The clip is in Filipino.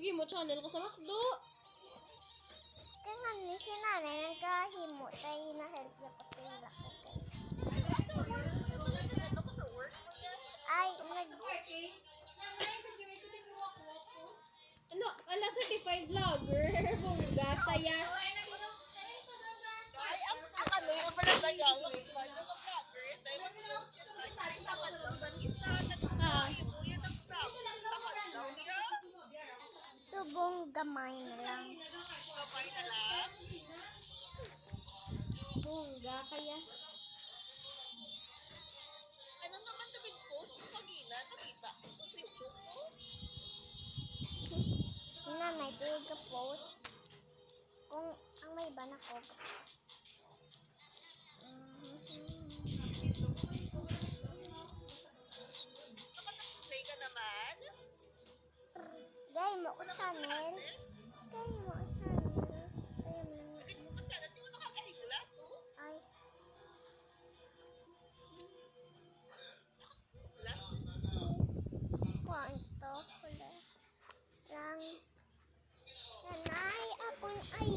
Lagi mo channel ko sa McDo. Kaya ni si nanay nagkahimo tayo na help na patila ko guys. Ay, Ano? Ala, certified vlogger. Bongga, saya. Ay, ang ano yung pala tayo. subong gamay na lang. Kapay na lang. Bongga, kaya. Ano naman na big post? Pagina, nakita. Si nanay tayo ka-post. Kung ang may iba na ko ka-post. Nakapag-play ka naman? Gay mo ko channel. Gay mo ko channel. Gay mo lang. Magkano? Di mo nakakahiglas? Ay, kwanto pala. Lang. Nanay, apon ay